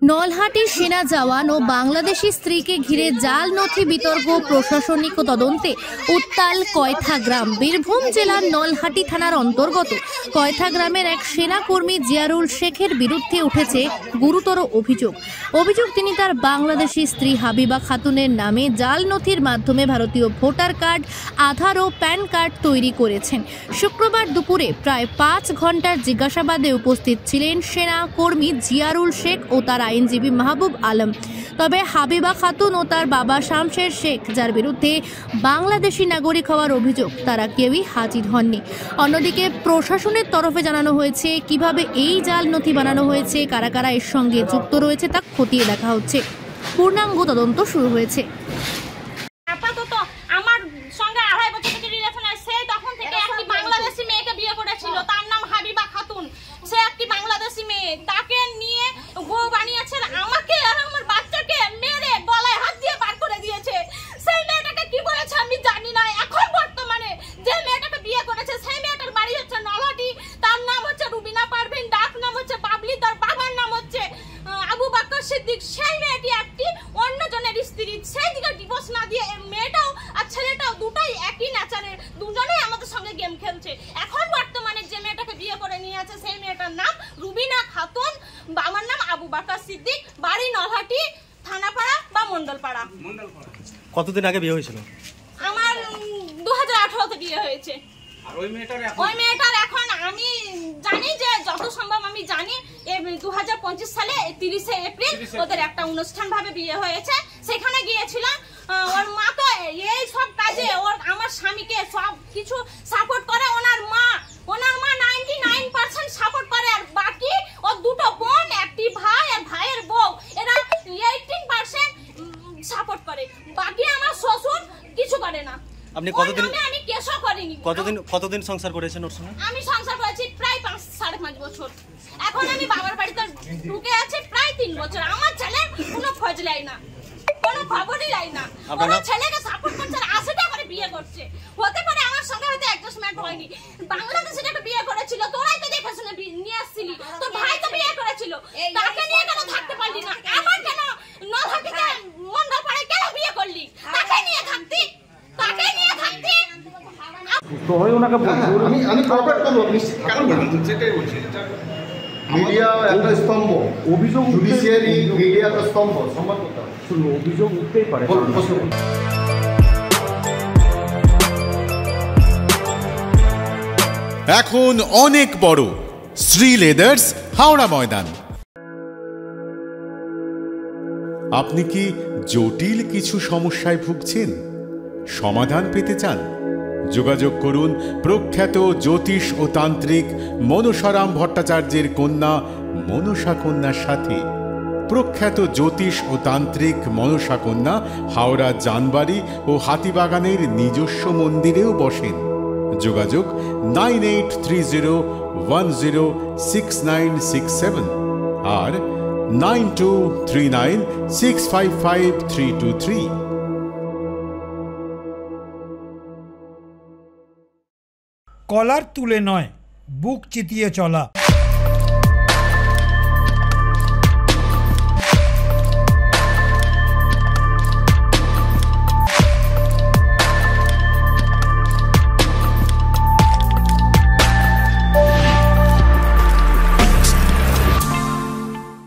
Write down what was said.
নলহাটি সেনা জওয়ান ও বাংলাদেশি স্ত্রীকে ঘিরে জাল নথি বিতর্ক, প্রশাসনিক তদন্তে উত্তাল কয়থা গ্রাম। বীরভূম জেলার নলহাটি থানার অন্তর্গত কয়থা গ্রামের এক সেনাকর্মী জিয়ারুল শেখের বিরুদ্ধে উঠেছে গুরুতর অভিযোগ। তিনি তার বাংলাদেশি স্ত্রী হাবিবা খাতুনের নামে জাল নথির মাধ্যমে ভারতীয় ভোটার কার্ড, আধার ও প্যান কার্ড তৈরি করেছেন। শুক্রবার দুপুরে প্রায় 5 ঘন্টার জিজ্ঞাসাবাদে উপস্থিত ছিলেন সেনা কর্মী জিয়ারুল শেখ ও তার আইনজীবী মাহবুব আলম। তবে হাবিবা খাতুন ও তার বাবা শামশের শেখ, যার বিরুদ্ধে বাংলাদেশি নাগরিক হওয়ার অভিযোগ, তারা কেউই হাজির হননি। অন্যদিকে প্রশাসনের তরফে জানানো হয়েছে কিভাবে এই জাল নথি বানানো হয়েছে, কারা কারা এর সঙ্গে যুক্ত রয়েছে তা খতিয়ে দেখা হচ্ছে। পূর্ণাঙ্গ তদন্ত শুরু হয়েছে। আপাতত আমার সঙ্গে 2.5 বছর থেকে রিলেশন আছে, তখন থেকে একটি বাংলাদেশি মেয়েকে বিয়ে করেছিল, তার নাম হাবিবা খাতুন। সে একটি বাংলাদেশি মেয়ে, তাকে নিয়ে বউ বানিয়েছে, আমাকে আর আমার বাচ্চাকে মেরে গলায় হাত দিয়ে বার করে দিয়েছে। সেই মেয়েটাকে কি বলেছে আমি জানি না। এখন বর্তমানে যে মেয়েটাকে বিয়ে করেছে সেই মেয়েটার বাড়ি হচ্ছে নলহাটি, তার নাম হচ্ছে রুবিনা পারভিন, ডাক নাম হচ্ছে বাবলি, তার বাবার নাম হচ্ছে আবু বকর সিদ্দিক। সেই মেয়েটি একটি অন্যজনের স্ত্রী, সেই দিকে ডিভোর্স না দিয়ে মেয়েটাও আর ছেলেটাও দুটাই একই নেচারের, দুজনেই আমাদের সঙ্গে গেম খেলছে। এখন বর্তমানে যে মেয়েটাকে বিয়ে করে নিয়ে আছে সেই মেয়েটার নাম রুবিনা খাতুন, আমার নাম আবু বকর সিদ্দিক, বাড়ি নলহাটি, থানাপাড়া বা মন্ডলপাড়া। কতদিন আগে বিয়ে হয়েছিল? আমার 2018-তে বিয়ে হয়েছে। ওই মেয়েটার এখন আমি জানি যে যত সম্ভব আমি জানি 2025 সালে 30 এপ্রিল ওদের একটা অনুষ্ঠান ভাবে বিয়ে হয়েছে, সেখানে গিয়েছিলাম। ওর মা তো এই সব কাজে ওর আমার স্বামীকে সব কিছু সাপোর্ট করে। ওনার মা 99% সাপোর্ট করে, আর বাকি ওর দুটো বোন, একটি ভাই আর ভাইয়ের বউ, এরা 18% সাপোর্ট করে। বাকি আমার শ্বশুর কিছু করে না। আপনি কতদিন আমি কেসও করিনি। কতদিন সংসার করেছেন ওর সঙ্গে? আমি সংসার করেছি প্রায় 5.5 বছর। এখন আমি বাবার বাড়িতে ঢুকে আছি প্রায় 3 বছর। আমার ছেলে কোনো খোঁজ লাই না, কোনো খবরই লাই না। আমার ছেলেকে সাপোর্ট করছে, 80 টাকা করে বিয়ে করছে। হতে পারে আমার সঙ্গে হয়তো অ্যাডজাস্টমেন্ট হয়নি। বাংলাদেশে একটা বিয়ে করেছিল, তোরাই তো দেখে শুনে নিয়ে আসছিলি। তো ভাই তো বিয়ে করেছিল, তাকে নিয়ে কেন থাকতে পারলি না? আমার কেন নলহাটিতে মন্ডলপাড়ায় কেন বিয়ে করলি? তাকে নিয়ে থাকতি। মিডিয়া একটা স্তম্ভ, অভিযোগ জুডিশিয়ারি মিডিয়া একটা স্তম্ভ, সম্মান করতে হবে। অভিযোগ উঠতেই পারে। এখন অনেক বড় শ্রী লেদার্স, হাওড়া ময়দান। আপনি কি জটিল কিছু সমস্যায় ভুগছেন, সমাধান পেতে চান? যোগাযোগ করুন প্রখ্যাত জ্যোতিষ ও তান্ত্রিক মনসারাম ভট্টাচার্যের কন্যা মনসা কন্যার সাথে। প্রখ্যাত জ্যোতিষ ও তান্ত্রিক মনসা কন্যা হাওড়া জানবাড়ি ও হাতিবাগানের নিজস্ব মন্দিরেও বসেন। যোগাযোগ 9830106967 আর 9239655323। কলার তুলে নয়, বুক চিতিয়ে চলা।